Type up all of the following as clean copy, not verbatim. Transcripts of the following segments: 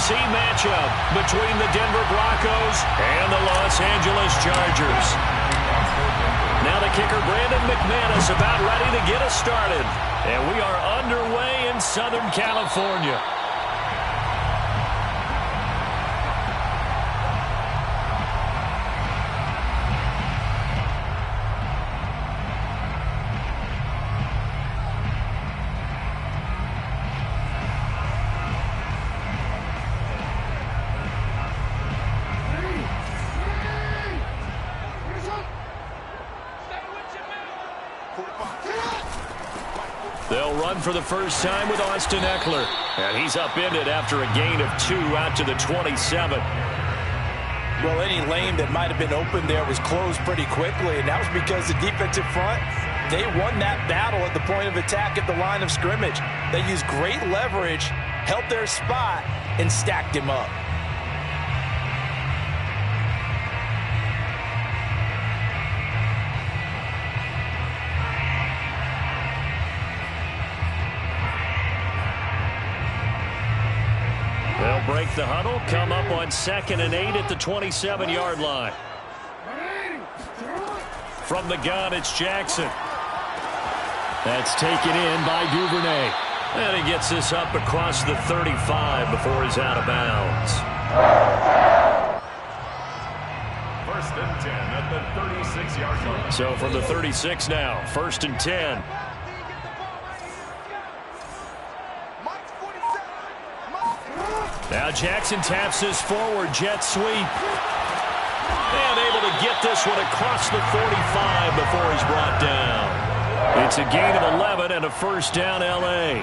C matchup between the Denver Broncos and the Los Angeles Chargers. Now the kicker, Brandon McManus, about ready to get us started. And we are underway in Southern California. They'll run for the first time with Austin Eckler. And he's upended after a gain of 2 out to the 27. Well, any lane that might have been open there was closed pretty quickly, and that was because the defensive front, they won that battle at the point of attack at the line of scrimmage. They used great leverage, held their spot, and stacked him up. They'll break the huddle, come up on 2nd and 8 at the 27-yard line. From the gun, it's Jackson. That's taken in by Duvernay. And he gets this up across the 35 before he's out of bounds. 1st and 10 at the 36-yard line. So from the 36 now, 1st and 10. Now Jackson taps this forward jet sweep. And able to get this one across the 45 before he's brought down. It's a gain of 11 and a first down L.A.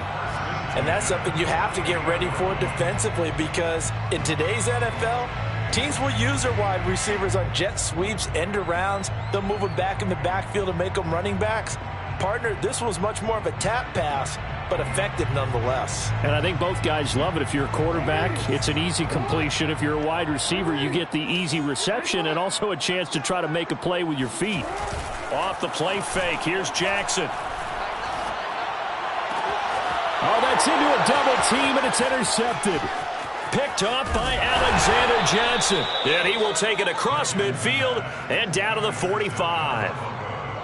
And that's something you have to get ready for defensively, because in today's NFL, teams will use their wide receivers on jet sweeps, end arounds. They'll move them back in the backfield and make them running backs. Partner, this was much more of a tap pass, but effective nonetheless. And I think both guys love it. If you're a quarterback, it's an easy completion. If you're a wide receiver, you get the easy reception and also a chance to try to make a play with your feet. Off the play fake, here's Jackson. Oh, that's into a double team, and it's intercepted. Picked off by Alexander Johnson. And he will take it across midfield and down to the 45.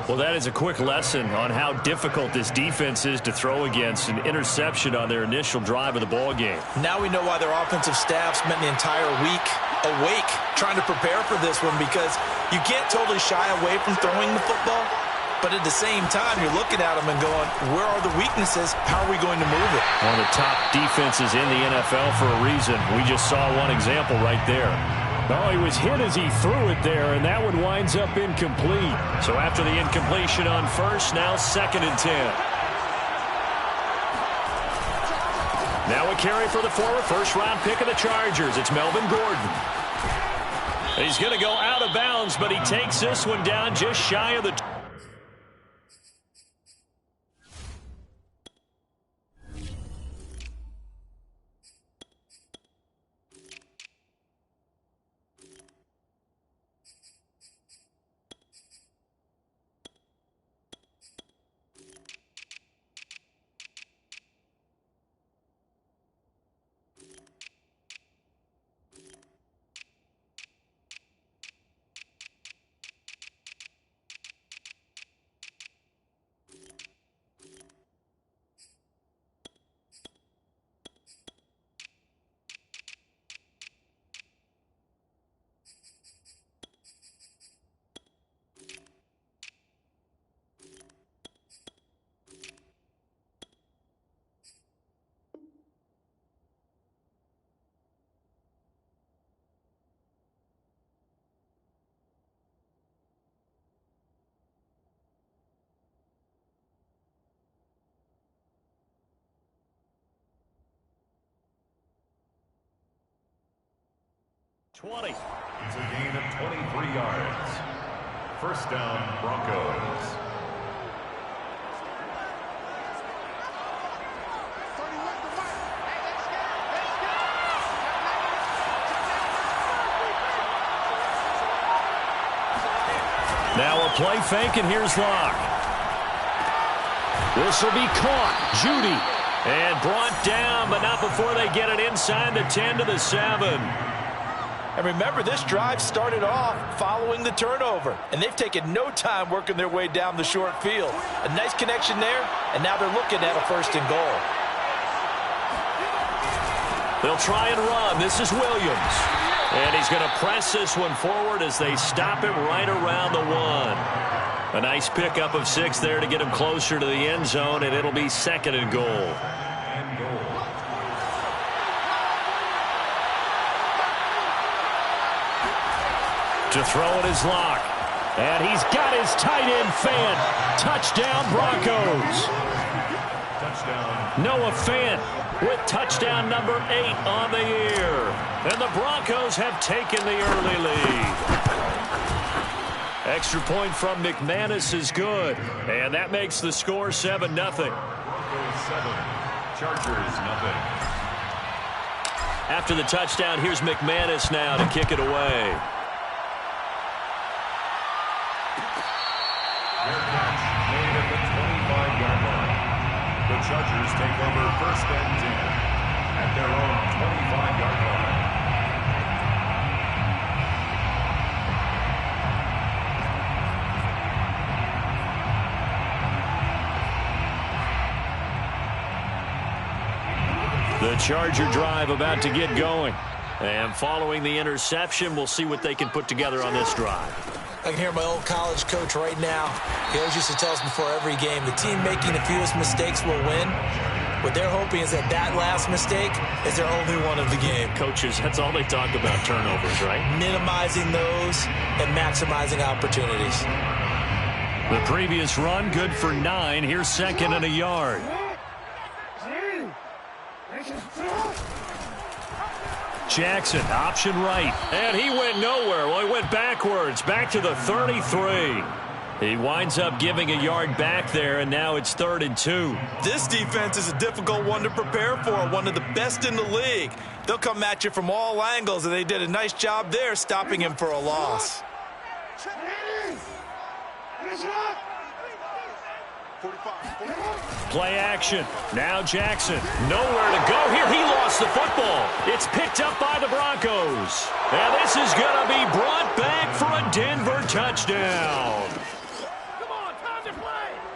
Well, that is a quick lesson on how difficult this defense is to throw against. An interception on their initial drive of the ball game. Now we know why their offensive staff spent the entire week awake trying to prepare for this one, because you can't totally shy away from throwing the football, but at the same time you're looking at them and going, where are the weaknesses? How are we going to move it? One of the top defenses in the NFL for a reason. We just saw one example right there. Oh, he was hit as he threw it there, and that one winds up incomplete. So after the incompletion on first, now 2nd and 10. Now a carry for the former first-round pick of the Chargers. It's Melvin Gordon. He's going to go out of bounds, but he takes this one down just shy of the... It's a gain of 23 yards. First down, Broncos. Now a play fake, and here's Locke. This will be caught. Judy And brought down, but not before they get it inside the 10 to the 7. And remember, this drive started off following the turnover, and they've taken no time working their way down the short field. A nice connection there, and now they're looking at a 1st and goal. They'll try and run. This is Williams. And he's going to press this one forward as they stop him right around the 1. A nice pickup of 6 there to get him closer to the end zone, and it'll be 2nd and goal. To throw it is Locke. And he's got his tight end fan. Touchdown, Broncos. Touchdown. Noah Fant with touchdown number 8 on the year. And the Broncos have taken the early lead. Extra point from McManus is good. And that makes the score 7-0. Broncos 7, Chargers 0. After the touchdown, here's McManus now to kick it away. Their catch made at the 25-yard line. The Chargers take over 1st and 10 at their own 25-yard line. The Charger drive about to get going. And following the interception, we'll see what they can put together on this drive. I can hear my old college coach right now. He always used to tell us before every game, the team making the fewest mistakes will win. What they're hoping is that that last mistake is their only one of the game. Coaches, that's all they talk about, turnovers, right? Minimizing those and maximizing opportunities. The previous run, good for 9. Here's 2nd and a yard. Jackson, option right. And he went nowhere. Well, he went backwards, back to the 33. He winds up giving a yard back there, and now it's 3rd and 2. This defense is a difficult one to prepare for, one of the best in the league. They'll come at you from all angles, and they did a nice job there stopping him for a loss. Play action. Now Jackson. Nowhere to go here. He lost the football. It's picked up by the Broncos. And this is going to be brought back for a Denver touchdown.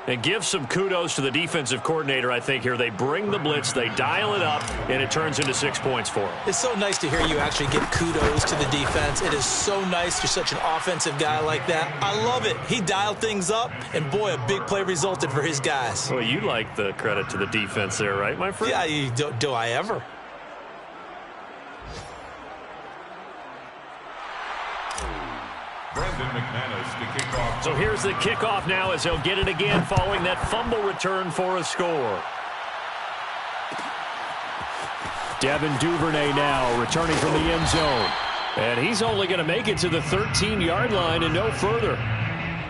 And give some kudos to the defensive coordinator, I think, here. They bring the blitz, they dial it up, and it turns into 6 points for them. It's so nice to hear you actually give kudos to the defense. It is so nice you're such an offensive guy like that. I love it. He dialed things up, and boy, a big play resulted for his guys. Well, you like the credit to the defense there, right, my friend? Yeah, do I ever? Brandon McManus to kick off. So here's the kickoff now as he'll get it again following that fumble return for a score. Devin Duvernay now returning from the end zone. And he's only going to make it to the 13-yard line and no further.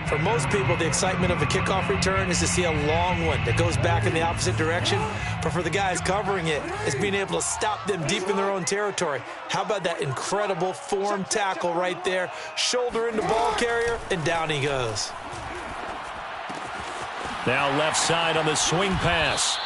For most people, the excitement of a kickoff return is to see a long one that goes back in the opposite direction. But for the guys covering it, it's being able to stop them deep in their own territory. How about that incredible form tackle right there? Shoulder into ball carrier, and down he goes. Now left side on the swing pass.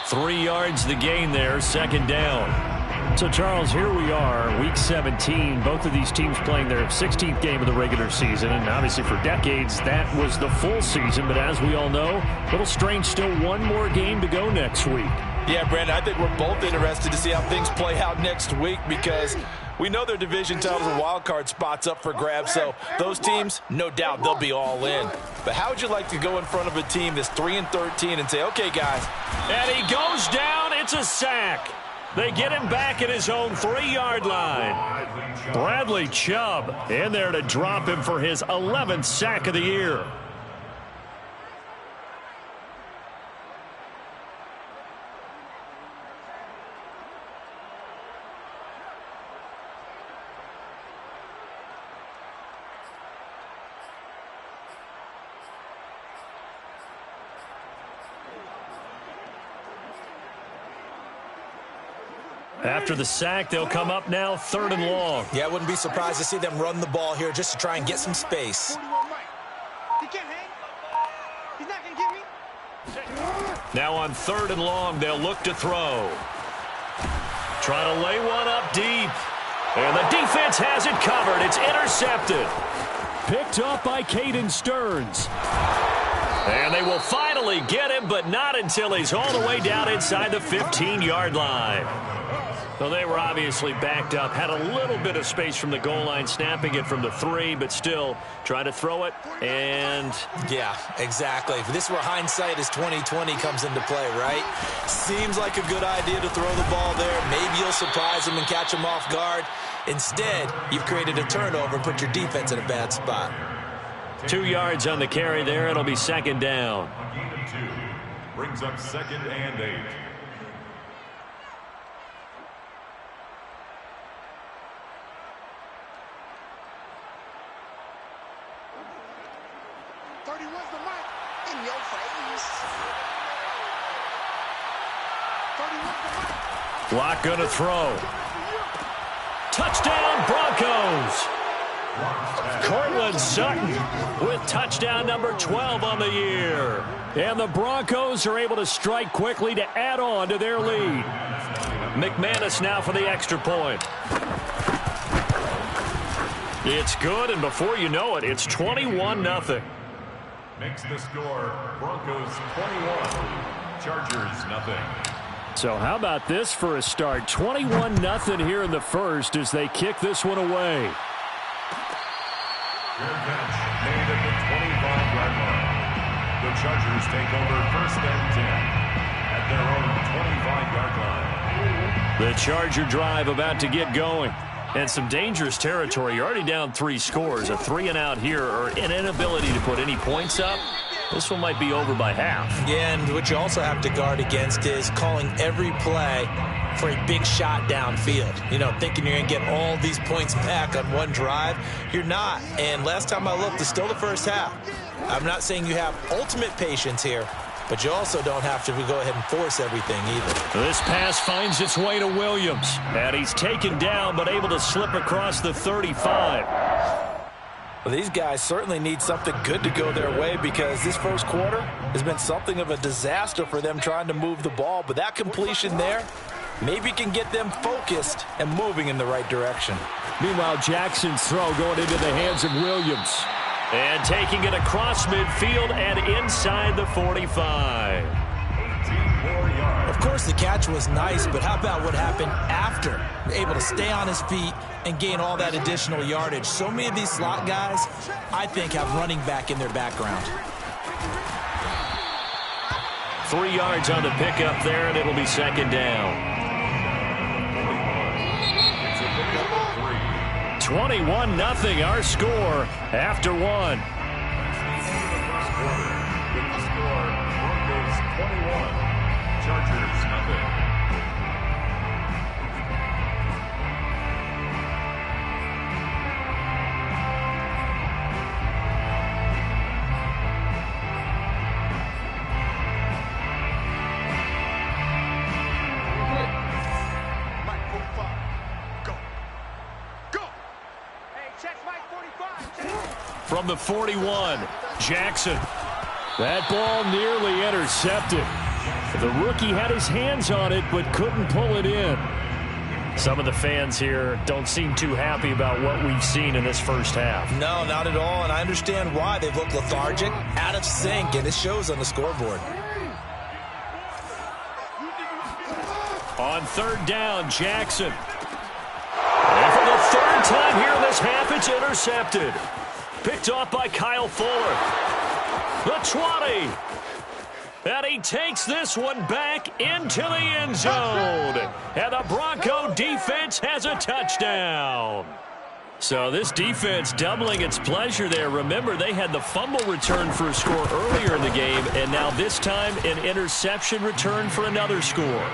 3 yards the gain there, 2nd down. So, Charles, here we are, Week 17. Both of these teams playing their 16th game of the regular season. And obviously for decades, that was the full season. But as we all know, a little strange, still one more game to go next week. Yeah, Brandon, I think we're both interested to see how things play out next week because we know their division titles and wild card spots up for grabs. So those teams, no doubt, they'll be all in. But how would you like to go in front of a team that's 3-13 and say, okay, guys. And he goes down. It's a sack. They get him back at his own 3-yard line. Bradley Chubb in there to drop him for his 11th sack of the year. After the sack, they'll come up now 3rd and long. Yeah, I wouldn't be surprised to see them run the ball here just to try and get some space. He can't hang. He's not going to get me. Now on 3rd and long, they'll look to throw. Trying to lay one up deep. And the defense has it covered. It's intercepted. Picked up by Caden Stearns. And they will finally get him, but not until he's all the way down inside the 15-yard line. Well, they were obviously backed up, had a little bit of space from the goal line, snapping it from the 3, but still trying to throw it, and... Yeah, exactly. This is where hindsight is 20/20 comes into play, right? Seems like a good idea to throw the ball there. Maybe you'll surprise them and catch them off guard. Instead, you've created a turnover and put your defense in a bad spot. 2 yards on the carry there. It'll be 2nd down. A gain of 2 brings up 2nd and 8. Lock going to throw. Touchdown, Broncos. Cortland Sutton with touchdown number 12 on the year. And the Broncos are able to strike quickly to add on to their lead. McManus now for the extra point. It's good, and before you know it, it's 21-0. Makes the score Broncos 21, Chargers nothing. So how about this for a start? 21-0 here in the first as they kick this one away. Fair catch made at the 25-yard line. The Chargers take over 1st and 10 at their own 25-yard line. The Charger drive about to get going. And some dangerous territory. You're already down 3 scores. A 3-and-out here, or an inability to put any points up. This one might be over by half. Yeah, and what you also have to guard against is calling every play for a big shot downfield. You know, thinking you're going to get all these points back on one drive. You're not. And last time I looked, it's still the first half. I'm not saying you have ultimate patience here, but you also don't have to go ahead and force everything either. This pass finds its way to Williams. And he's taken down, but able to slip across the 35. Well, these guys certainly need something good to go their way because this first quarter has been something of a disaster for them trying to move the ball. But that completion there maybe can get them focused and moving in the right direction. Meanwhile, Jackson's throw going into the hands of Williams. And taking it across midfield and inside the 45. Of course, the catch was nice, but how about what happened after? Able to stay on his feet and gain all that additional yardage. So many of these slot guys, I think, have running back in their background. 3 yards on the pickup there, and it'll be 2nd down. 21-0 our score after 1. With the score, Broncos 21, Chargers nothing. From the 41, Jackson. That ball nearly intercepted. The rookie had his hands on it but couldn't pull it in. Some of the fans here don't seem too happy about what we've seen in this first half. No, not at all, and I understand why. They've looked lethargic, out of sync, and it shows on the scoreboard. On 3rd down, Jackson. And for the 3rd time here in this half, it's intercepted. Picked off by Kyle Fuller. The 20. And he takes this one back into the end zone. And the Bronco defense has a touchdown. So this defense doubling its pleasure there. Remember, they had the fumble return for a score earlier in the game, and now this time an interception return for another score.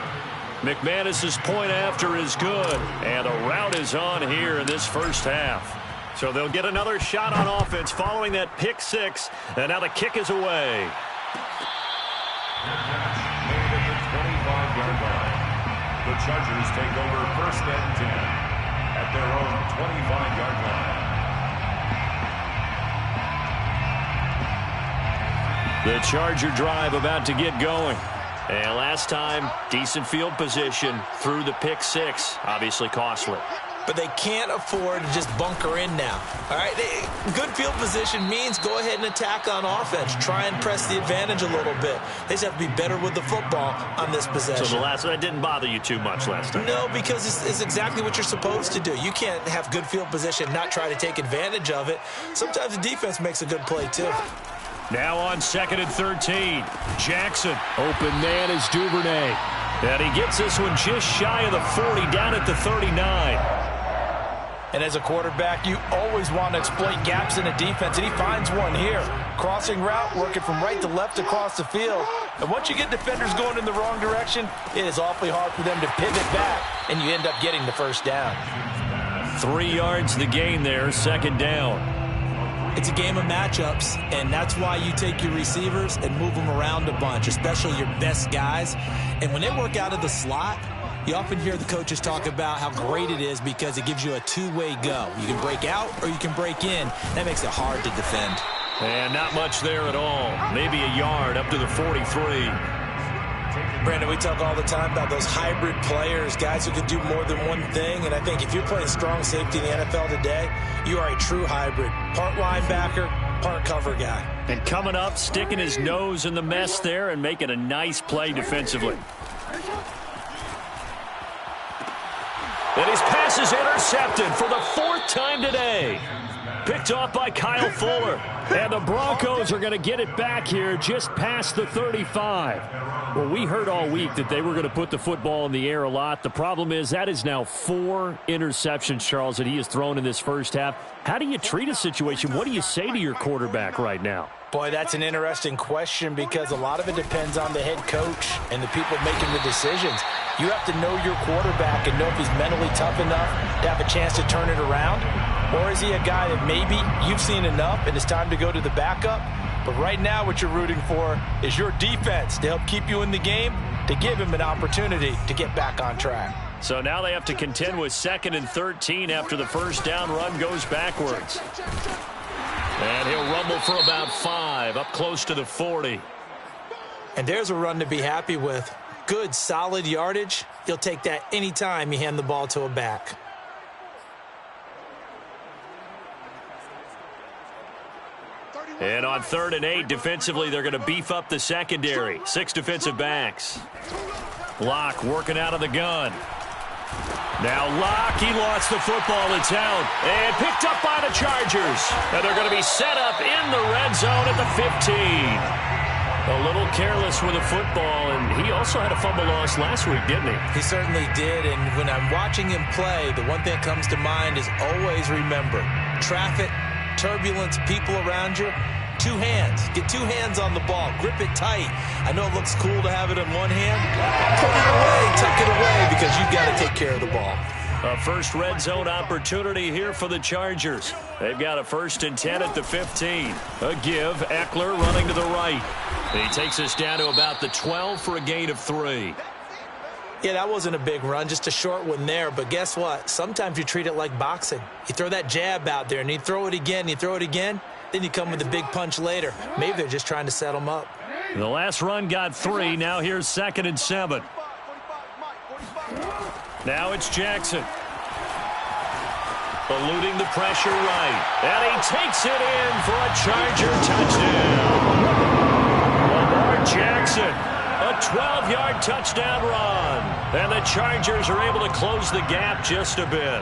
McManus's point after is good, and a rout is on here in this first half. So they'll get another shot on offense following that pick 6, and now the kick is away. Made at the 25-yard line. The Chargers take over 1st and 10 at their own 25-yard line. The Charger drive about to get going. And last time, decent field position through the pick six. Obviously costly. But they can't afford to just bunker in now. All right, good field position means go ahead and attack on offense. Try and press the advantage a little bit. They just have to be better with the football on this possession. So that didn't bother you too much last time? No, because it's exactly what you're supposed to do. You can't have good field position and not try to take advantage of it. Sometimes the defense makes a good play, too. Now on 2nd and 13. Jackson. Open man is Duvernay. And he gets this one just shy of the 40, down at the 39. And as a quarterback, you always want to exploit gaps in the defense, and he finds one here. Crossing route, working from right to left across the field. And once you get defenders going in the wrong direction, it is awfully hard for them to pivot back, and you end up getting the first down. 3 yards the gain there, 2nd down. It's a game of matchups, and that's why you take your receivers and move them around a bunch, especially your best guys. And when they work out of the slot, you often hear the coaches talk about how great it is because it gives you a two-way go. You can break out or you can break in. That makes it hard to defend. And not much there at all. Maybe a yard up to the 43. Brandon, we talk all the time about those hybrid players, guys who can do more than one thing. And I think if you're playing strong safety in the NFL today, you are a true hybrid. Part linebacker, part cover guy. And coming up, sticking his nose in the mess there and making a nice play defensively. And his pass is intercepted for the 4th time today. Picked off by Kyle Fuller. And the Broncos are going to get it back here just past the 35. Well, we heard all week that they were going to put the football in the air a lot. The problem is that is now 4 interceptions, Charles, that he has thrown in this first half. How do you treat a situation? What do you say to your quarterback right now? Boy, that's an interesting question because a lot of it depends on the head coach and the people making the decisions. You have to know your quarterback and know if he's mentally tough enough to have a chance to turn it around. Or is he a guy that maybe you've seen enough and it's time to go to the backup? But right now what you're rooting for is your defense to help keep you in the game, to give him an opportunity to get back on track. So now they have to contend with 2nd and 13 after the first down run goes backwards. And he'll rumble for about 5, up close to the 40. And there's a run to be happy with. Good, solid yardage. You'll take that anytime you hand the ball to a back. And on 3rd and 8, defensively, they're going to beef up the secondary. 6 defensive backs. Locke working out of the gun. Now Locke, he lost the football. It's out. And picked up by the Chargers. And they're going to be set up in the red zone at the 15. A little careless with the football, and he also had a fumble loss last week, didn't he? He certainly did, and when I'm watching him play, the one thing that comes to mind is always remember, traffic, turbulence, people around you, 2 hands. Get 2 hands on the ball. Grip it tight. I know it looks cool to have it in one hand. Put it away, tuck it away, because you've got to take care of the ball. A first red zone opportunity here for the Chargers. They've got a 1st and 10 at the 15. A give. Eckler running to the right. He takes us down to about the 12 for a gain of 3. Yeah, that wasn't a big run, just a short one there. But guess what? Sometimes you treat it like boxing. You throw that jab out there, and you throw it again, then you come with a big punch later. Maybe they're just trying to set them up. The last run got 3. Now here's 2nd and 7. Now it's Jackson. Eluding the pressure right. And he takes it in for a Charger touchdown. Lamar Jackson, a 12-yard touchdown run. And the Chargers are able to close the gap just a bit.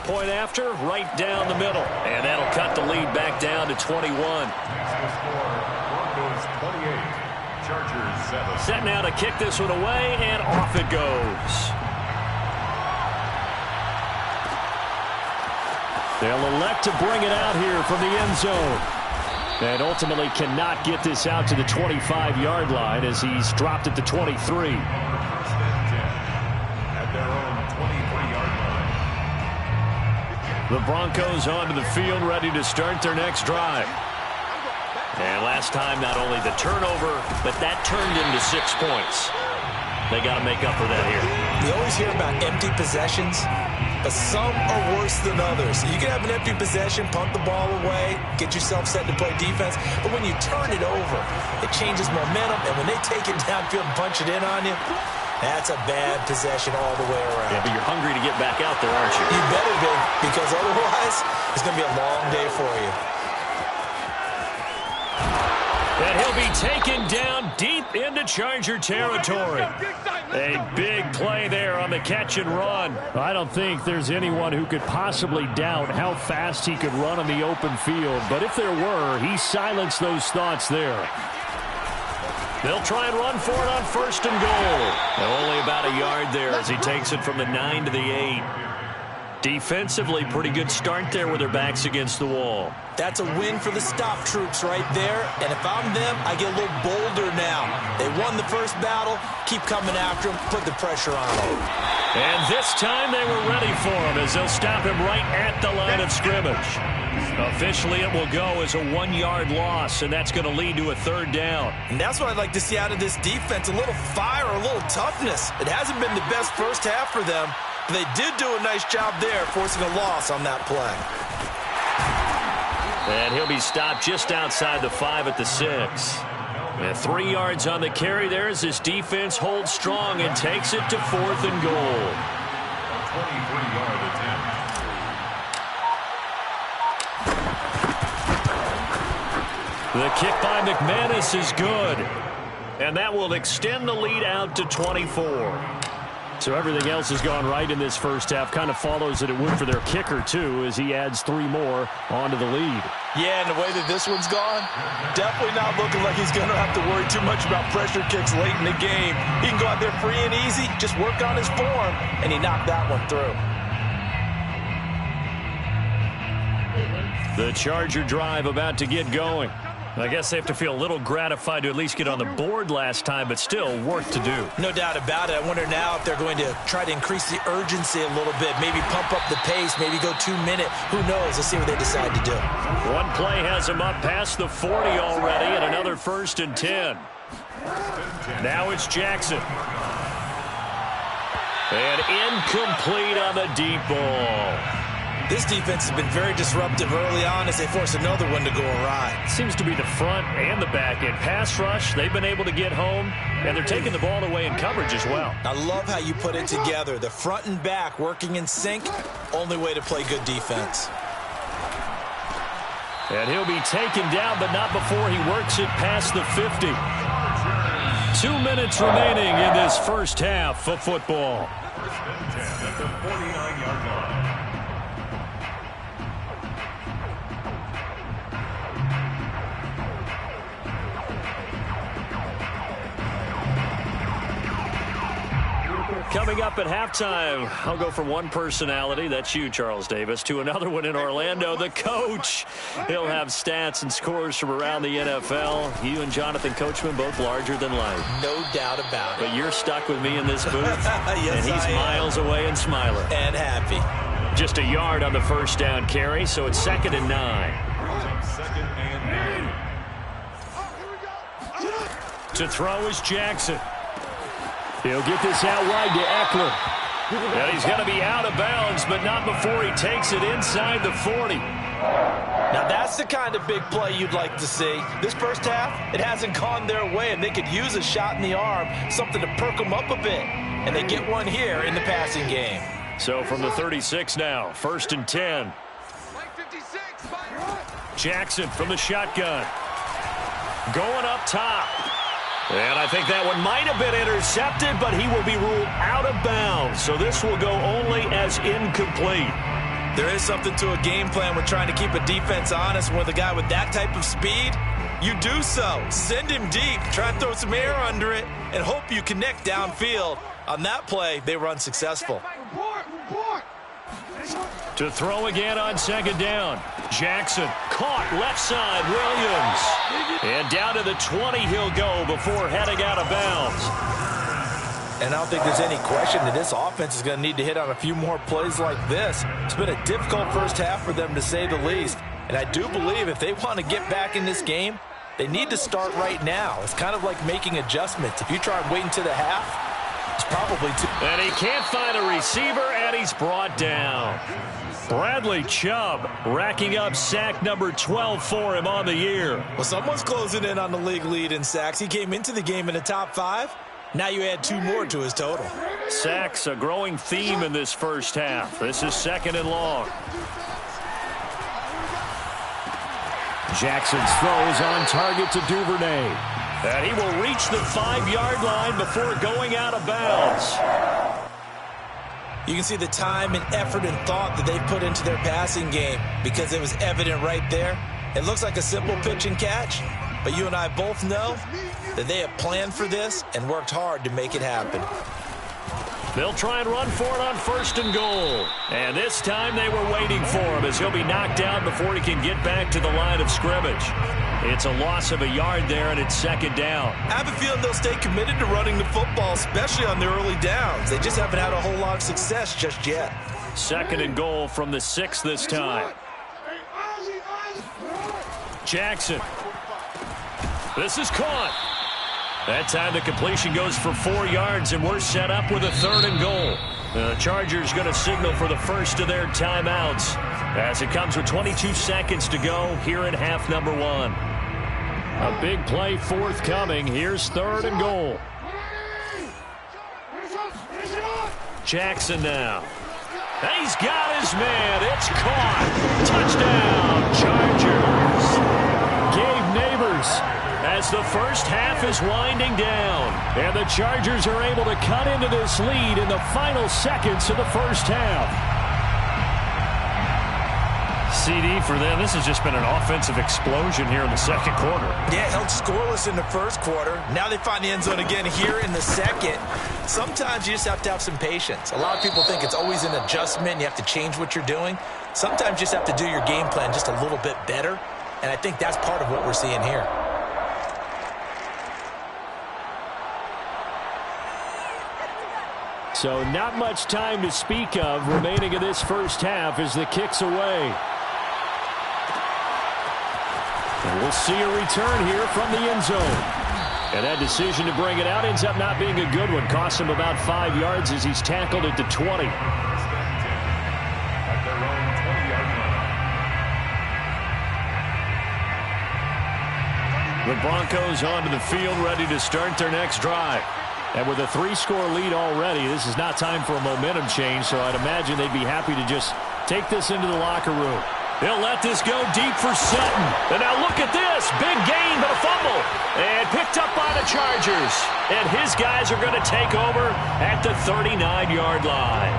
Point after, right down the middle. And that'll cut the lead back down to 21. Broncos 28. Chargers 7. Set now to kick this one away, and off it goes. They'll elect to bring it out here from the end zone. And ultimately cannot get this out to the 25-yard line as he's dropped at the 23. First and 10 at their own 23-yard line. The Broncos onto the field, ready to start their next drive. And last time, not only the turnover, but that turned into 6 points. They got to make up for that here. You always hear about empty possessions. but some are worse than others. You can have an empty possession, punt the ball away, get yourself set to play defense, but when you turn it over, it changes momentum, and when they take it downfield and punch it in on you, that's a bad possession all the way around. Yeah, but you're hungry to get back out there, aren't you? You better be, because otherwise, it's going to be a long day for you. And he'll be taken down deep into Charger territory. A big play there on the catch and run. I don't think there's anyone who could possibly doubt how fast he could run on the open field. But if there were, he silenced those thoughts there. They'll try and run for it on 1st and goal. Only about a yard there as he takes it from the 9 to the 8. Defensively, pretty good start there with their backs against the wall. That's a win for the stop troops right there. And if I'm them, I get a little bolder now. They won the first battle. Keep coming after him. Put the pressure on him. And this time they were ready for him as they'll stop him right at the line of scrimmage. Officially, it will go as a 1-yard loss, and that's going to lead to a 3rd down. And that's what I'd like to see out of this defense, a little fire, a little toughness. It hasn't been the best first half for them, but they did do a nice job there, forcing a loss on that play. And he'll be stopped just outside the 5 at the 6. And 3 yards on the carry there as this defense holds strong and takes it to 4th and goal. 23-yard attempt. The kick by McManus is good. And that will extend the lead out to 24. So everything else has gone right in this first half. Kind of follows that it would for their kicker, too, as he adds 3 more onto the lead. Yeah, and the way that this one's gone, definitely not looking like he's going to have to worry too much about pressure kicks late in the game. He can go out there free and easy, just work on his form, and he knocked that one through. The Charger drive about to get going. I guess they have to feel a little gratified to at least get on the board last time, but still work to do. No doubt about it. I wonder now if they're going to try to increase the urgency a little bit, maybe pump up the pace, maybe go 2-minute. Who knows? Let's see what they decide to do. One play has them up past the 40 already, and another 1st and 10. Now it's Jackson. And incomplete on the deep ball. This defense has been very disruptive early on as they force another one to go awry. Seems to be the front and the back end. Pass rush, they've been able to get home, and they're taking the ball away in coverage as well. I love how you put it together. The front and back working in sync, only way to play good defense. And he'll be taken down, but not before he works it past the 50. 2 minutes remaining in this first half of football. At the 49-yard line. Coming up at halftime, I'll go from one personality, that's you, Charles Davis, to another one in Orlando, the coach. He'll have stats and scores from around the NFL. You and Jonathan Coachman, both larger than life. No doubt about it. But you're stuck with me in this booth, yes, and he's miles away and smiling. And happy. Just a yard on the first down carry, so it's 2nd and 9. 2nd and 9. To throw is Jackson. He'll get this out wide to Eckler. And he's going to be out of bounds, but not before he takes it inside the 40. Now that's the kind of big play you'd like to see. This first half, it hasn't gone their way, and they could use a shot in the arm, something to perk them up a bit. And they get one here in the passing game. So from the 36 now, 1st and 10. Jackson from the shotgun. Going up top. And I think that one might have been intercepted, but he will be ruled out of bounds. So this will go only as incomplete. There is something to a game plan. We're trying to keep a defense honest. With a guy with that type of speed, you do so. Send him deep. Try and throw some air under it and hope you connect downfield. On that play, they were unsuccessful. To throw again on 2nd down. Jackson caught left side. Williams. And down to the 20 he'll go before heading out of bounds. And I don't think there's any question that this offense is going to need to hit on a few more plays like this. It's been a difficult first half for them, to say the least. And I do believe if they want to get back in this game, they need to start right now. It's kind of like making adjustments. If you try and wait until the half, It's probably too. And he can't find a receiver, and he's brought down. Bradley Chubb racking up sack number 12 for him on the year. Well, someone's closing in on the league lead in sacks. He came into the game in the top 5. Now you add 2 more to his total. Sacks, a growing theme in this first half. This is 2nd and long. Jackson's throw is on target to Duvernay. And he will reach the 5-yard line before going out of bounds. You can see the time and effort and thought that they've put into their passing game because it was evident right there. It looks like a simple pitch and catch, but you and I both know that they have planned for this and worked hard to make it happen. They'll try and run for it on 1st and goal. And this time they were waiting for him as he'll be knocked down before he can get back to the line of scrimmage. It's a loss of a yard there, and it's 2nd down. I have a feeling they'll stay committed to running the football, especially on their early downs. They just haven't had a whole lot of success just yet. 2nd and goal from the 6 this time. Jackson. This is caught. That time the completion goes for 4 yards, and we're set up with a 3rd and goal. The Chargers going to signal for the first of their timeouts as it comes with 22 seconds to go here in half number 1. A big play forthcoming. Here's 3rd and goal. Jackson now. He's got his man. It's caught. Touchdown, Chargers. Gabe Neighbors as the first half is winding down. And the Chargers are able to cut into this lead in the final seconds of the first half. CD for them. This has just been an offensive explosion here in the 2nd quarter. Yeah, held scoreless in the 1st quarter. Now they find the end zone again here in the 2nd. Sometimes you just have to have some patience. A lot of people think it's always an adjustment. You have to change what you're doing. Sometimes you just have to do your game plan just a little bit better. And I think that's part of what we're seeing here. So not much time to speak of remaining in this first half as the kick's away. And we'll see a return here from the end zone. And that decision to bring it out ends up not being a good one. Costs him about 5 yards as he's tackled at the 20. At their own 20-yard line. The Broncos onto the field, ready to start their next drive. And with a 3-score lead already, this is not time for a momentum change, so I'd imagine they'd be happy to just take this into the locker room. They'll let this go deep for Sutton. And now look at this. Big gain, but a fumble. And picked up by the Chargers. And his guys are going to take over at the 39-yard line.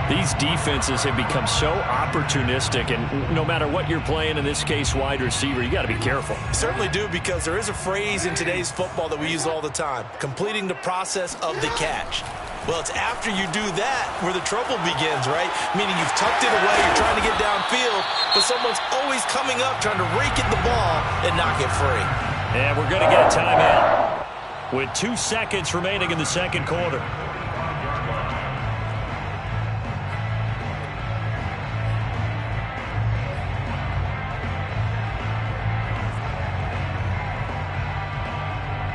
These defenses have become so opportunistic, and no matter what you're playing, in this case wide receiver, you got to be careful. You certainly do, because there is a phrase in today's football that we use all the time, completing the process of the catch. Well, it's after you do that where the trouble begins, right? Meaning you've tucked it away, you're trying to get downfield, but someone's always coming up trying to rake at the ball and knock it free. And we're going to get a timeout with 2 seconds remaining in the 2nd quarter.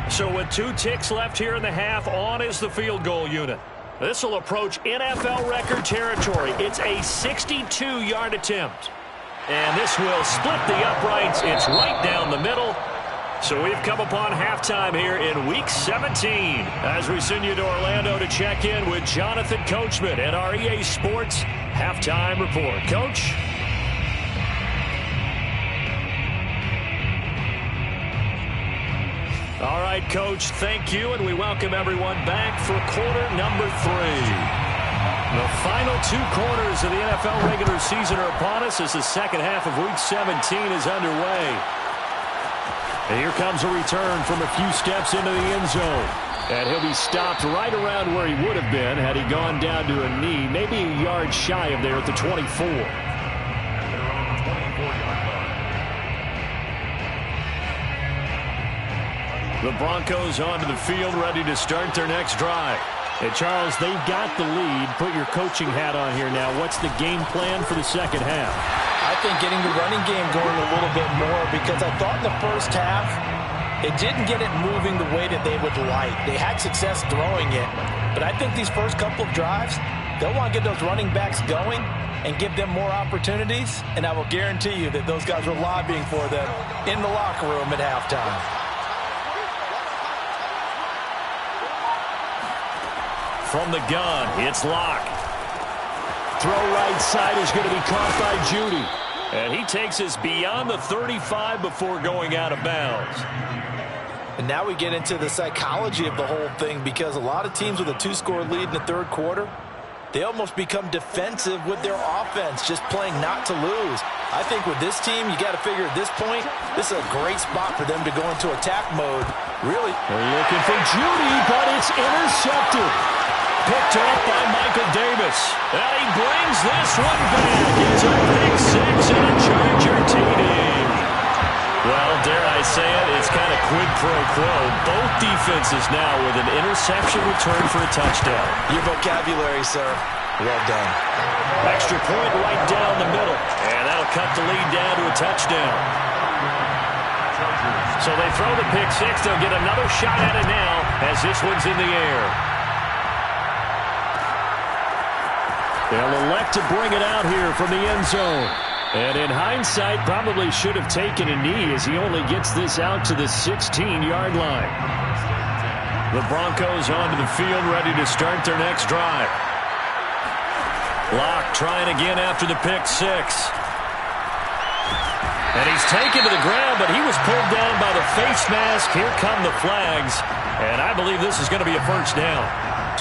So with 2 ticks left here in the half, on is the field goal unit. This will approach NFL record territory. It's a 62-yard attempt. And this will split the uprights. It's right down the middle. So we've come upon halftime here in Week 17 as we send you to Orlando to check in with Jonathan Coachman at our EA Sports Halftime Report. Coach? All right, Coach, thank you, and we welcome everyone back for quarter number 3. The final 2 quarters of the NFL regular season are upon us as the second half of Week 17 is underway. And here comes a return from a few steps into the end zone. And he'll be stopped right around where he would have been had he gone down to a knee, maybe a yard shy of there at the 24. The Broncos onto the field, ready to start their next drive. Hey, Charles, they've got the lead. Put your coaching hat on here now. What's the game plan for the second half? I think getting the running game going a little bit more, because I thought in the first half It didn't get it moving the way that they would like. They had success throwing it, but I think these first couple of drives, they'll want to get those running backs going and give them more opportunities, and I will guarantee you that those guys were lobbying for them in the locker room at halftime. From the gun, it's Locke. Throw right side is going to be caught by Judy. And he takes us beyond the 35 before going out of bounds. And now we get into the psychology of the whole thing, because a lot of teams with a 2-score lead in the third quarter, they almost become defensive with their offense, just playing not to lose. I think with this team, you got to figure at this point, this is a great spot for them to go into attack mode. Really. They're looking for Judy, but it's intercepted. Picked up by Michael Davis. And he brings this one back. It's a big 6 and a Charger TD. Well, dare I say it, it's kind of quid pro quo. Both defenses now with an interception return for a touchdown. Your vocabulary, sir. Well done. Extra point right down the middle. And that'll cut the lead down to a touchdown. So they throw the pick 6. They'll get another shot at it now as this one's in the air. They'll elect to bring it out here from the end zone. And in hindsight, probably should have taken a knee as he only gets this out to the 16-yard line. The Broncos onto the field, ready to start their next drive. Locke trying again after the pick 6. And he's taken to the ground, but he was pulled down by the face mask. Here come the flags. And I believe this is going to be a first down.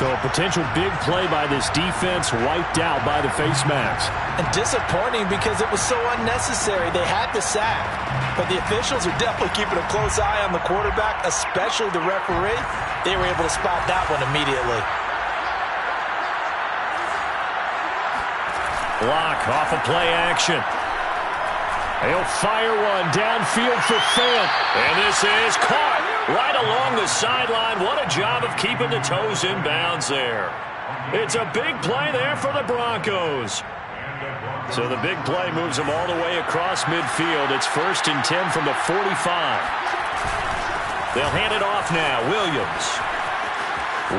So a potential big play by this defense wiped out by the face mask. And disappointing because it was so unnecessary. They had the sack, but the officials are definitely keeping a close eye on the quarterback, especially the referee. They were able to spot that one immediately. Locke off of play action. He'll fire one downfield for Fant. And this is caught right along the sideline. What a job of keeping the toes in bounds there. It's a big play there for the Broncos. So the big play moves them all the way across midfield. It's 1st and 10 from the 45. They'll hand it off now. Williams.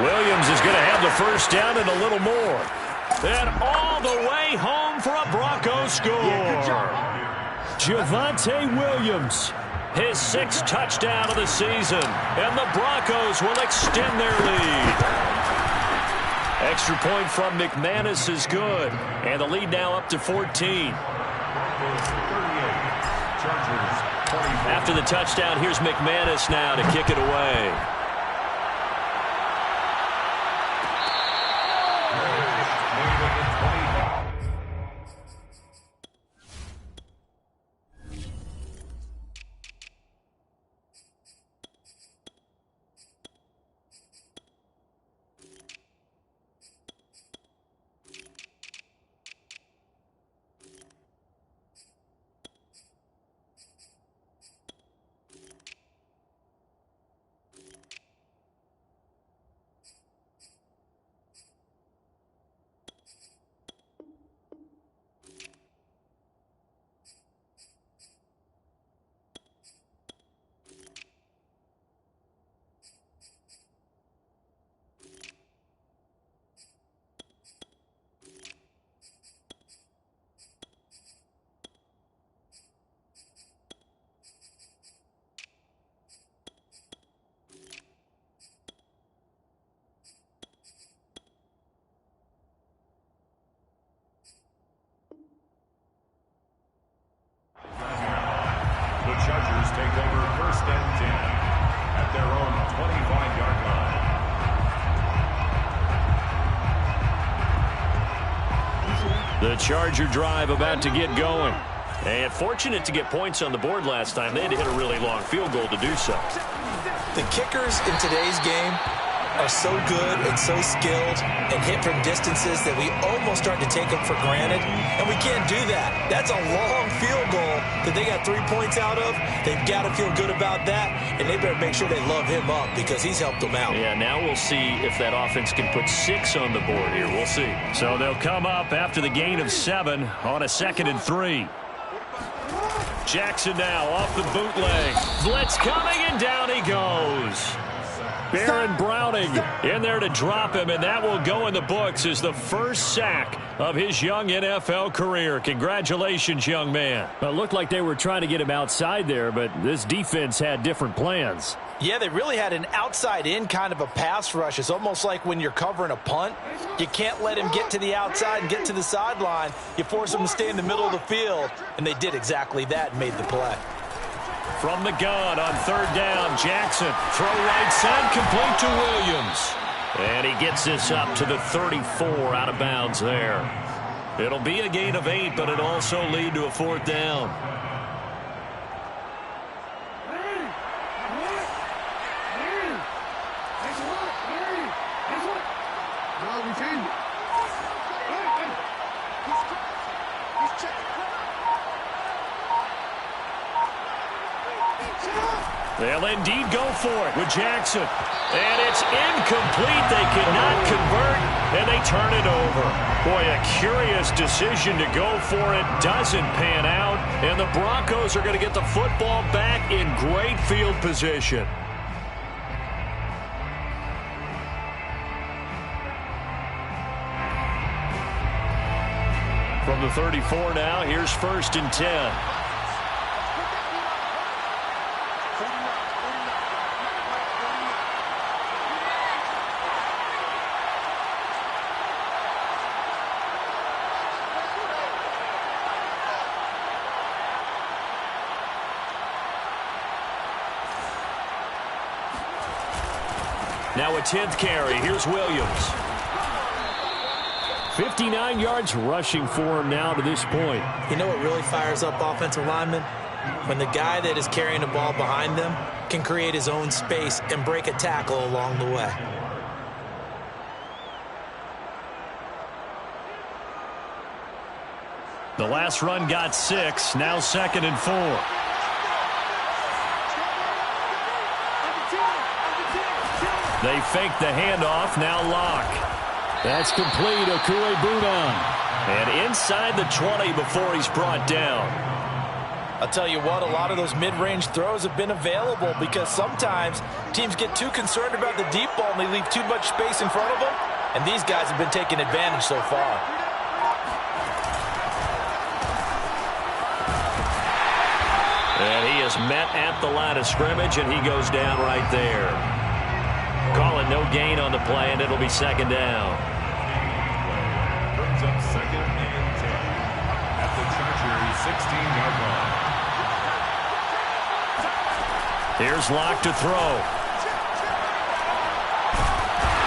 Williams is going to have the first down and a little more. And all the way home for a Broncos score. Yeah, good job. Javonte Williams, his 6th touchdown of the season, and the Broncos will extend their lead. Extra point from McManus is good, and the lead now up to 14. After the touchdown, here's McManus now to kick it away. The Chargers take over 1st and 10 at their own 25-yard line. The Charger drive about to get going. And fortunate to get points on the board last time. They had to hit a really long field goal to do so. The kickers in today's game are so good and so skilled and hit from distances that we almost start to take them for granted, and we can't do that. That's a long field goal that they got 3 points out of. They've got to feel good about that, and they better make sure they love him up because he's helped them out. Yeah, now we'll see if that offense can put 6 on the board here. We'll see. So they'll come up after the gain of 7 on a 2nd and 3. Jackson now off the bootleg. Blitz coming, and down he goes. Baron Browning in there to drop him, and that will go in the books as the first sack of his young NFL career. Congratulations, young man. Well, it looked like they were trying to get him outside there, but this defense had different plans. Yeah, they really had an outside-in kind of a pass rush. It's almost like when you're covering a punt, you can't let him get to the outside and get to the sideline. You force him to stay in the middle of the field, and they did exactly that and made the play. From the gun on third down, Jackson. Throw right side, complete to Williams. And he gets this up to the 34 out of bounds there. It'll be a gain of 8, but it'll also lead to a fourth down. They'll indeed go for it with Jackson. And it's incomplete. They cannot convert, and they turn it over. Boy, a curious decision to go for it. Doesn't pan out, and the Broncos are going to get the football back in great field position. From the 34 now, here's 1st and 10. Now a 10th carry. Here's Williams. 59 yards rushing for him now to this point. You know what really fires up offensive linemen? When the guy that is carrying the ball behind them can create his own space and break a tackle along the way. The last run got 6. Now 2nd and 4. They fake the handoff. Now Locke. That's complete. Okuegbunam. And inside the 20 before he's brought down. I'll tell you what, a lot of those mid-range throws have been available because sometimes teams get too concerned about the deep ball and they leave too much space in front of them. And these guys have been taking advantage so far. And he is met at the line of scrimmage, and he goes down right there. Call it no gain on the play, and it'll be 2nd down. Brings up 2nd and 10 at the Chargers 16-yard line. Here's Locke to throw.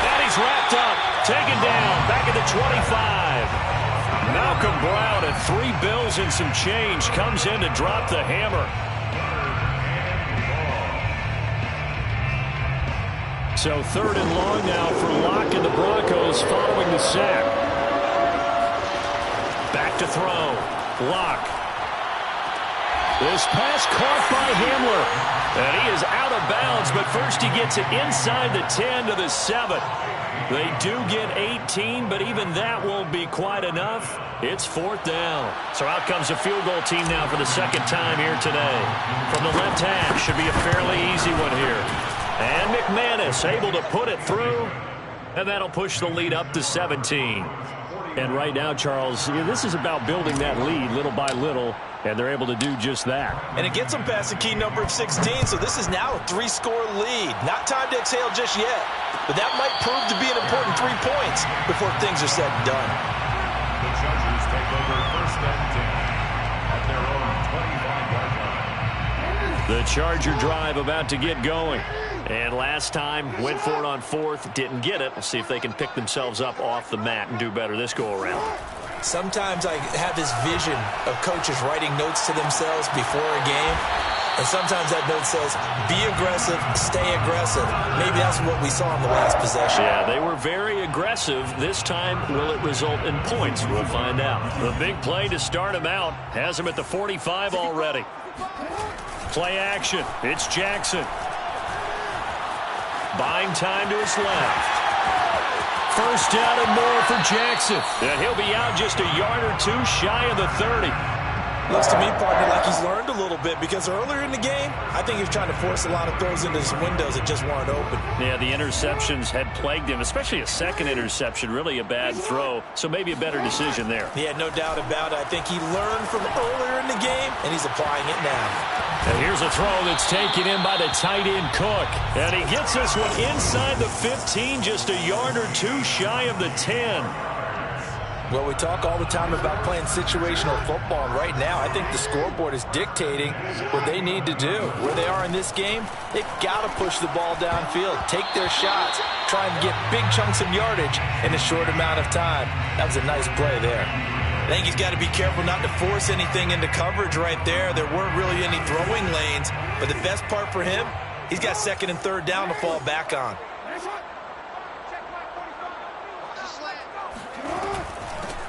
And he's wrapped up, taken down, back at the 25. Malcolm Brown at 3 bills and some change comes in to drop the hammer. So 3rd and long now for Locke and the Broncos following the sack. Back to throw. Locke. This pass caught by Hamler. And he is out of bounds, but first he gets it inside the 10 to the 7. They do get 18, but even that won't be quite enough. It's 4th down. So out comes a field goal team now for the 2nd time here today. From the left hash, should be a fairly easy one here. And McManus able to put it through, and that'll push the lead up to 17. And right now, Charles, this is about building that lead little by little, and they're able to do just that. And it gets them past the key number of 16, so this is now a 3-score lead. Not time to exhale just yet, but that might prove to be an important 3 points before things are said and done. The Chargers take over 1st and 10 at their own 25-yard line. The Charger drive about to get going. And last time, went for it on 4th, didn't get it. We'll see if they can pick themselves up off the mat and do better this go-around. Sometimes I have this vision of coaches writing notes to themselves before a game. And sometimes that note says, be aggressive, stay aggressive. Maybe that's what we saw in the last possession. Yeah, they were very aggressive. This time, will it result in points? We'll find out. The big play to start him out has him at the 45 already. Play action. It's Jackson. Buying time to his left. First down and more for Jackson. And he'll be out just a yard or 2 shy of the 30. Looks to me, partner, like he's learned a little bit because earlier in the game, I think he was trying to force a lot of throws into some windows that just weren't open. Yeah, the interceptions had plagued him, especially a second interception, really a bad throw, so maybe a better decision there. Yeah, no doubt about it. I think he learned from earlier in the game, and he's applying it now. And here's a throw that's taken in by the tight end Cook. And he gets this one inside the 15, just a yard or two shy of the 10. Well, we talk all the time about playing situational football, and right now I think the scoreboard is dictating what they need to do. Where they are in this game, they've got to push the ball downfield, take their shots, try and get big chunks of yardage in a short amount of time. That was a nice play there. I think he's got to be careful not to force anything into coverage right there. There weren't really any throwing lanes, but the best part for him, he's got second and third down to fall back on.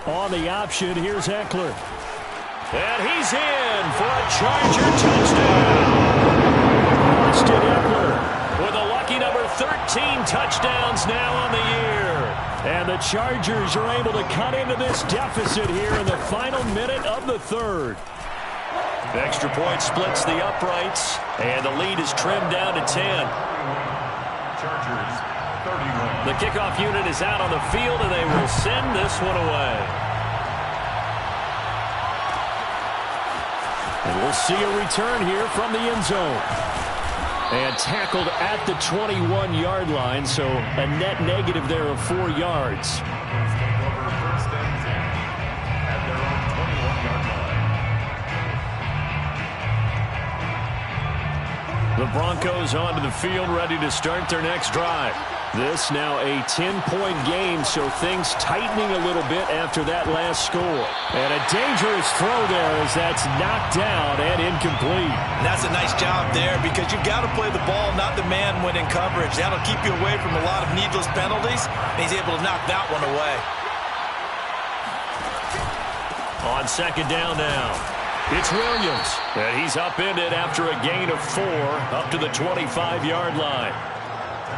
On the option, here's Eckler. And he's in for a Charger touchdown. Austin Eckler with a lucky number 13 touchdowns now on the year. And the Chargers are able to cut into this deficit here in the final minute of the third. The extra point splits the uprights, and the lead is trimmed down to 10. Chargers, 31. The kickoff unit is out on the field, and they will send this one away. And we'll see a return here from the end zone. And tackled at the 21-yard line, so a net negative there of 4 yards. Take over first and 10 at their own 21-yard line. The Broncos onto the field, ready to start their next drive. This now a 10-point game, so things tightening a little bit after that last score. And a dangerous throw there as that's knocked down and incomplete. And that's a nice job there because you've got to play the ball, not the man when in coverage. That'll keep you away from a lot of needless penalties, and he's able to knock that one away. On second down now, it's Williams. And he's upended after a gain of 4 up to the 25-yard line.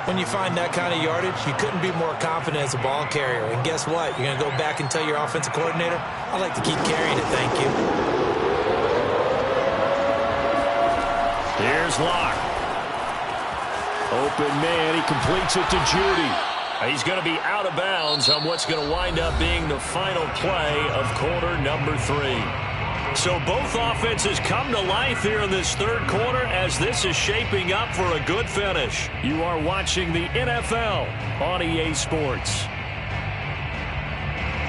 When you find that kind of yardage, you couldn't be more confident as a ball carrier. And guess what? You're going to go back and tell your offensive coordinator, I'd like to keep carrying it, thank you. Here's Locke. Open man, he completes it to Judy. He's going to be out of bounds on what's going to wind up being the final play of quarter number 3. So both offenses come to life here in this third quarter as this is shaping up for a good finish. You are watching the NFL on EA Sports.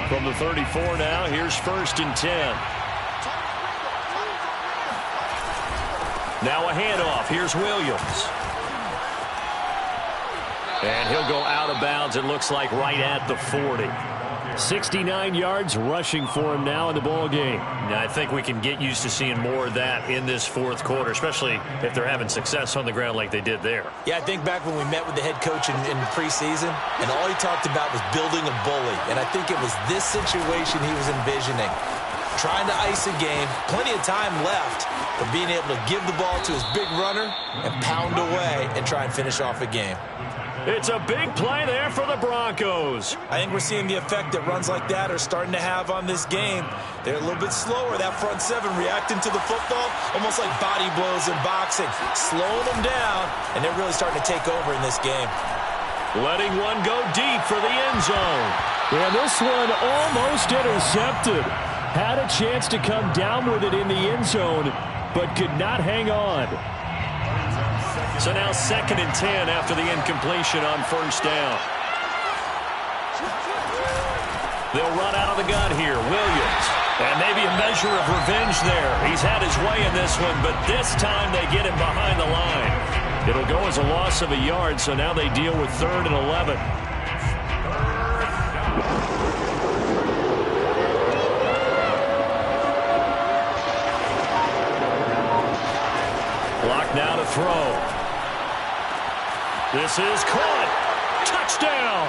From the 34 now, here's first and 10. Now a handoff. Here's Williams. And he'll go out of bounds, it looks like, right at the 40. 69 yards rushing for him now in the ball game. Now, I think we can get used to seeing more of that in this fourth quarter, especially if they're having success on the ground like they did there. Yeah, I think back when we met with the head coach in preseason, and all he talked about was building a bully. And I think it was this situation he was envisioning. Trying to ice a game, plenty of time left, but being able to give the ball to his big runner and pound away and try and finish off a game. It's a big play there for the Broncos. I think we're seeing the effect that runs like that are starting to have on this game. They're a little bit slower, that front seven reacting to the football, almost like body blows in boxing, slowing them down, and they're really starting to take over in this game. Letting one go deep for the end zone. And this one almost intercepted. Had a chance to come down with it in the end zone, but could not hang on. So now second and 10 after the incompletion on first down. They'll run out of the gun here. Williams. And maybe a measure of revenge there. He's had his way in this one, but this time they get him behind the line. It'll go as a loss of a yard, so now they deal with 3rd and 11. Clock now to throw. This is caught. Touchdown.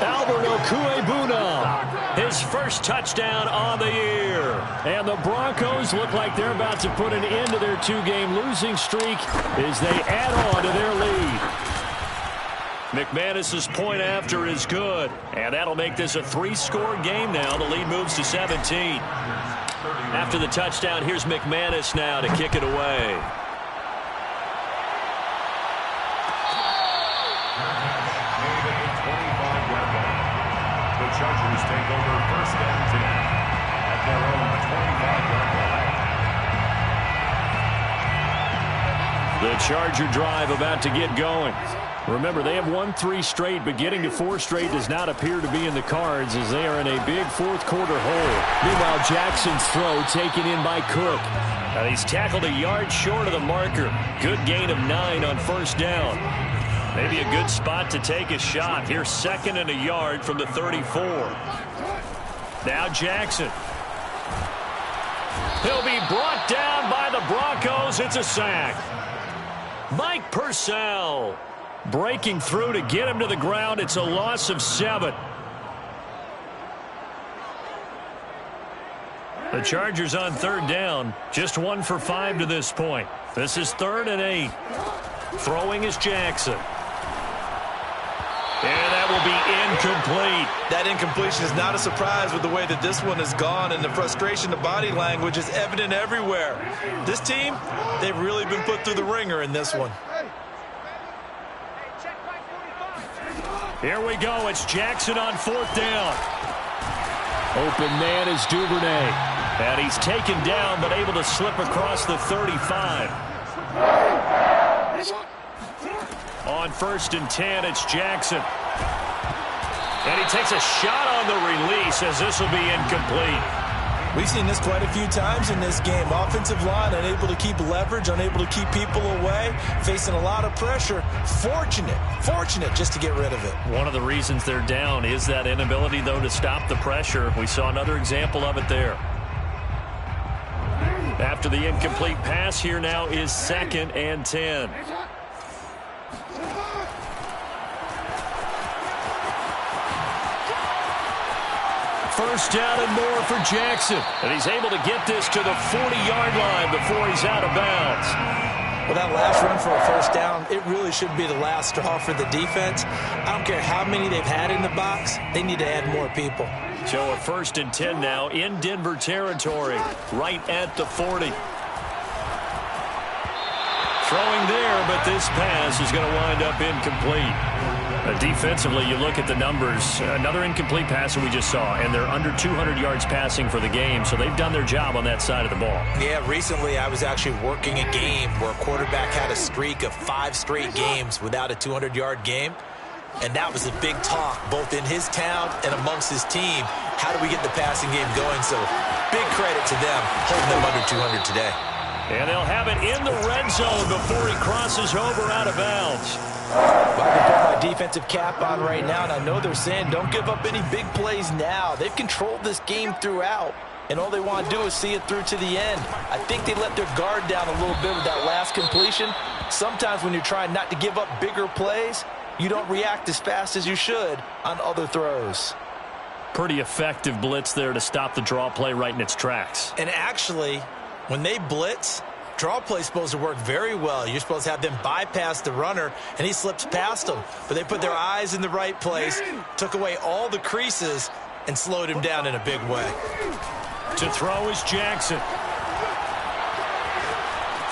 Albert Okwuegbunam, his first touchdown on the year. And the Broncos look like they're about to put an end to their 2-game losing streak as they add on to their lead. McManus's point after is good, and that'll make this a 3-score game now. The lead moves to 17. After the touchdown, here's McManus now to kick it away. The Chargers take over first and 10 at their own 25-yard line. The Charger drive about to get going. Remember, they have won 3 straight, but getting to 4 straight does not appear to be in the cards as they are in a big fourth-quarter hole. Meanwhile, Jackson's throw taken in by Cook. Now he's tackled a yard short of the marker. Good gain of 9 on first down. Maybe a good spot to take a shot. Here's 2nd and a yard from the 34. Now Jackson. He'll be brought down by the Broncos. It's a sack. Mike Purcell breaking through to get him to the ground. It's a loss of 7. The Chargers on 3rd down. Just 1 for 5 to this point. This is 3rd and 8. Throwing is Jackson. And that will be incomplete. That incompletion is not a surprise with the way that this one has gone, and the frustration, the body language is evident everywhere. This team, they've really been put through the ringer in this one. Here we go. It's Jackson on 4th down. Open man is Duvernay. And he's taken down but able to slip across the 35. On 1st and 10, it's Jackson. And he takes a shot on the release as this will be incomplete. We've seen this quite a few times in this game. Offensive line unable to keep leverage, unable to keep people away, facing a lot of pressure. Fortunate just to get rid of it. One of the reasons they're down is that inability, though, to stop the pressure. We saw another example of it there. After the incomplete pass, here now is 2nd and 10. First down and more for Jackson. And he's able to get this to the 40-yard line before he's out of bounds. Well, that last run for a first down, it really should be the last straw for the defense. I don't care how many they've had in the box. They need to add more people. So a 1st and 10 now in Denver territory, right at the 40. Throwing there, but this pass is going to wind up incomplete. Defensively, you look at the numbers. Another incomplete pass that we just saw, and they're under 200 yards passing for the game, so they've done their job on that side of the ball. Yeah, recently I was actually working a game where a quarterback had a streak of 5 straight games without a 200-yard game, and that was a big talk both in his town and amongst his team. How do we get the passing game going? So big credit to them holding them under 200 today. And they'll have it in the red zone before he crosses over out of bounds. Well, I can put my defensive cap on right now, and I know they're saying don't give up any big plays now. They've controlled this game throughout, and all they want to do is see it through to the end. I think they let their guard down a little bit with that last completion. Sometimes when you're trying not to give up bigger plays, you don't react as fast as you should on other throws. Pretty effective blitz there to stop the draw play right in its tracks. And actually, when they blitz, draw play is supposed to work very well. You're supposed to have them bypass the runner, and he slips past them. But they put their eyes in the right place, took away all the creases, and slowed him down in a big way. To throw is Jackson.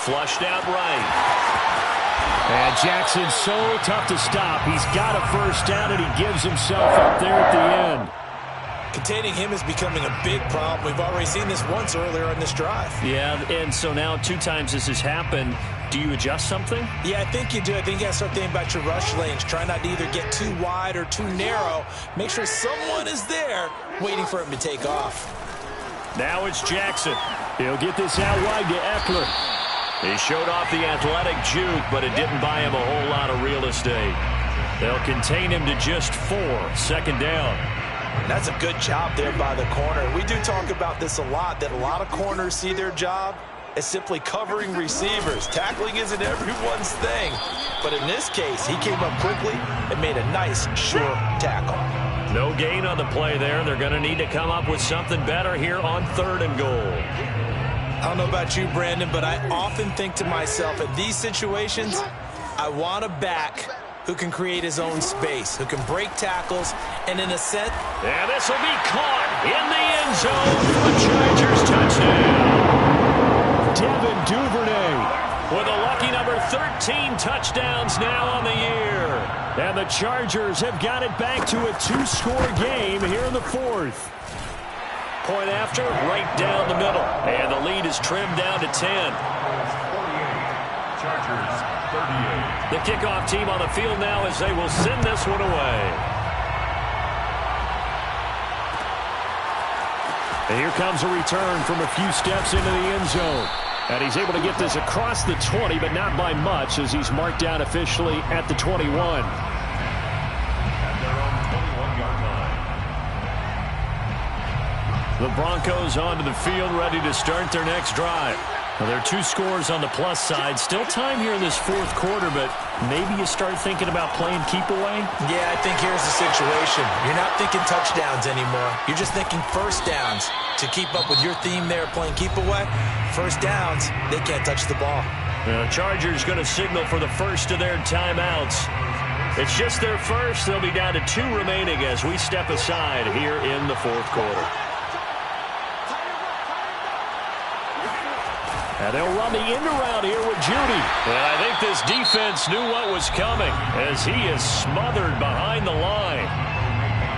Flushed out right. And Jackson's so tough to stop. He's got a first down, and he gives himself up there at the end. Containing him is becoming a big problem. We've already seen this once earlier in this drive. Yeah, and so now 2 times this has happened. Do you adjust something? Yeah, I think you do. I think you got to start thinking about your rush lanes. Try not to either get too wide or too narrow. Make sure someone is there waiting for him to take off. Now it's Jackson. He'll get this out wide to Eckler. He showed off the athletic juke, but it didn't buy him a whole lot of real estate. They'll contain him to just 4. 2nd down. That's a good job there by the corner. We do talk about this a lot, that a lot of corners see their job as simply covering receivers. Tackling isn't everyone's thing. But in this case, he came up quickly and made a nice, short tackle. No gain on the play there. They're going to need to come up with something better here on 3rd and goal. I don't know about you, Brandon, but I often think to myself, in these situations, I want to back who can create his own space, who can break tackles, and in a sense... And this will be caught in the end zone for a Chargers touchdown. Devin Duvernay with a lucky number 13 touchdowns now on the year. And the Chargers have got it back to a 2-score game here in the fourth. Point after, right down the middle. And the lead is trimmed down to 10. 48. Chargers, 38. The kickoff team on the field now as they will send this one away. And here comes a return from a few steps into the end zone. And he's able to get this across the 20, but not by much as he's marked down officially at the 21. At their own 21-yard line. The Broncos onto the field, ready to start their next drive. Well, there are 2 scores on the plus side. Still time here in this fourth quarter, but maybe you start thinking about playing keep away? Yeah, I think here's the situation. You're not thinking touchdowns anymore. You're just thinking first downs. To keep up with your theme there, playing keep away, first downs, they can't touch the ball. The Chargers going to signal for the first of their timeouts. It's just their first. They'll be down to 2 remaining as we step aside here in the fourth quarter. And they'll run the end around here with Judy. And I think this defense knew what was coming as he is smothered behind the line.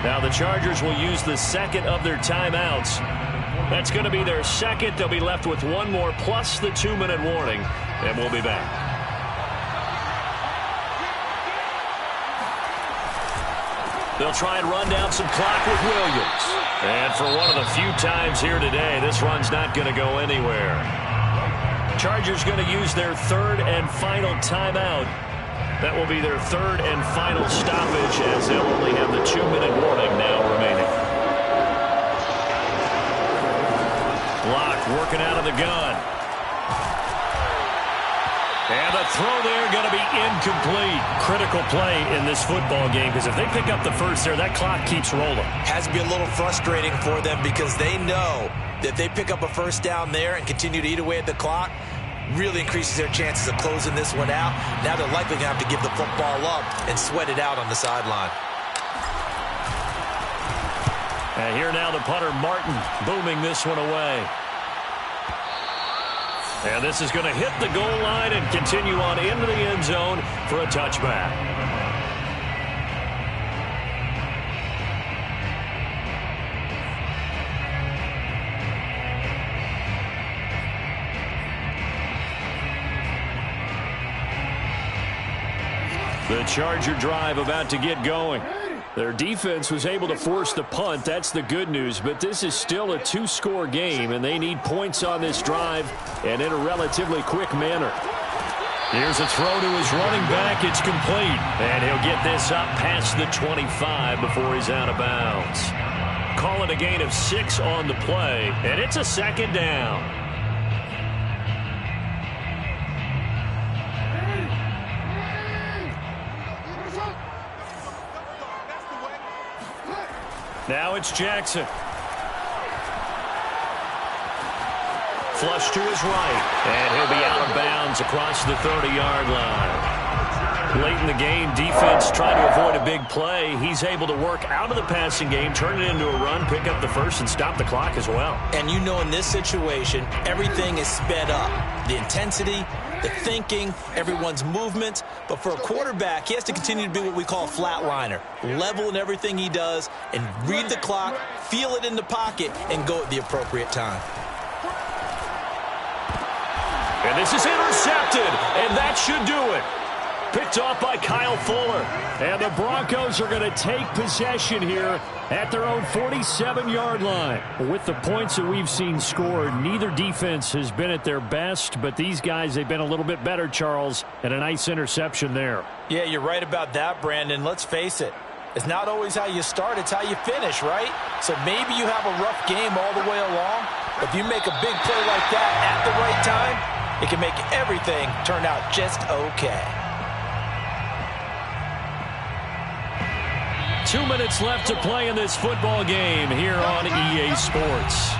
Now the Chargers will use the second of their timeouts. That's going to be their second. They'll be left with 1 more plus the 2-minute warning. And we'll be back. They'll try and run down some clock with Williams. And for one of the few times here today, this run's not going to go anywhere. Chargers going to use their third and final timeout. That will be their third and final stoppage as they'll only have the 2-minute warning now remaining. Block working out of the gun. And the throw there going to be incomplete. Critical play in this football game because if they pick up the first there, that clock keeps rolling. Has to be a little frustrating for them because they know that they pick up a first down there and continue to eat away at the clock, really increases their chances of closing this one out. Now they're likely going to have to give the football up and sweat it out on the sideline. And here now the punter, Martin, booming this one away. And this is going to hit the goal line and continue on into the end zone for a touchback. The Charger drive about to get going. Their defense was able to force the punt. That's the good news. But this is still a 2-score game, and they need points on this drive and in a relatively quick manner. Here's a throw to his running back. It's complete. And he'll get this up past the 25 before he's out of bounds. Call it a gain of 6 on the play, and it's a second down. Now it's Jackson. Flush to his right. And he'll be out of bounds across the 30-yard line. Late in the game, defense trying to avoid a big play. He's able to work out of the passing game, turn it into a run, pick up the first, and stop the clock as well. And you know in this situation, everything is sped up. The intensity, the thinking, everyone's movement. But for a quarterback, he has to continue to be what we call a flatliner. Level in everything he does and read the clock, feel it in the pocket, and go at the appropriate time. And this is intercepted, and that should do it. Picked off by Kyle Fuller. And the Broncos are going to take possession here at their own 47-yard line. With the points that we've seen scored, neither defense has been at their best, but these guys, they've been a little bit better, Charles, and a nice interception there. Yeah, you're right about that, Brandon. Let's face it. It's not always how you start, it's how you finish, right? So maybe you have a rough game all the way along, but if you make a big play like that at the right time, it can make everything turn out just okay. 2 minutes left to play in this football game here on EA Sports.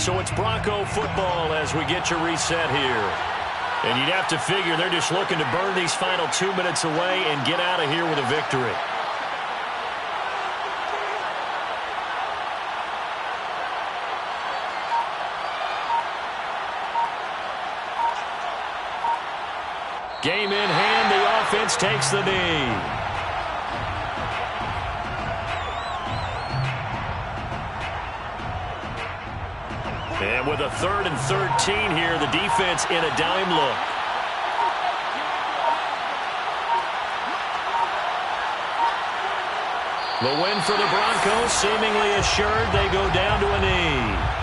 so it's Bronco football as we get you reset here. And you'd have to figure they're just looking to burn these final 2 minutes away and get out of here with a victory. Game in hand, the offense takes the knee. And with a 3rd and 13 here, the defense in a dime look. The win for the Broncos seemingly assured. They go down to a knee.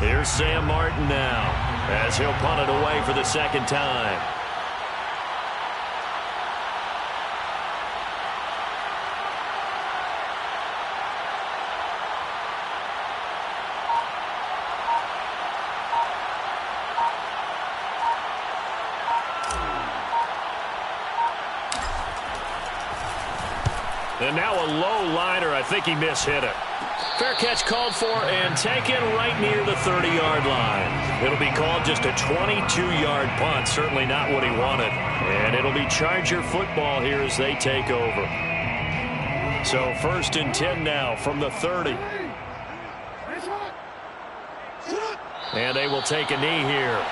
Here's Sam Martin now as he'll punt it away for the second time. And now a low liner. I think he mishit it. Fair catch called for and taken right near the 30-yard line. It'll be called just a 22-yard punt. Certainly not what he wanted. And it'll be Charger football here as they take over. So 1st and 10 now from the 30. And they will take a knee here.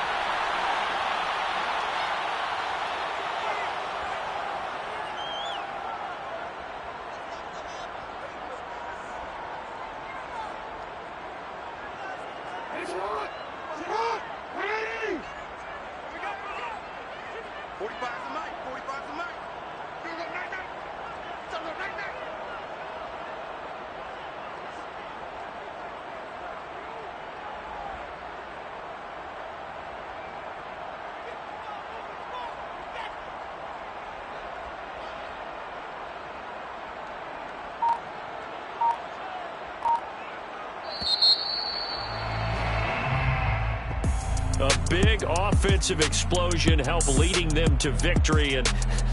A big offensive explosion helped leading them to victory. And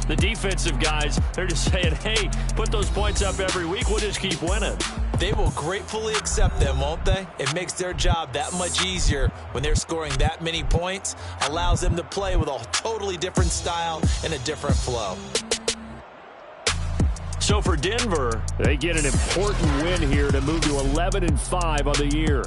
the defensive guys, they're just saying, hey, put those points up every week. We'll just keep winning. They will gratefully accept them, won't they? It makes their job that much easier when they're scoring that many points. Allows them to play with a totally different style and a different flow. So for Denver, they get an important win here to move to 11-5 on the year.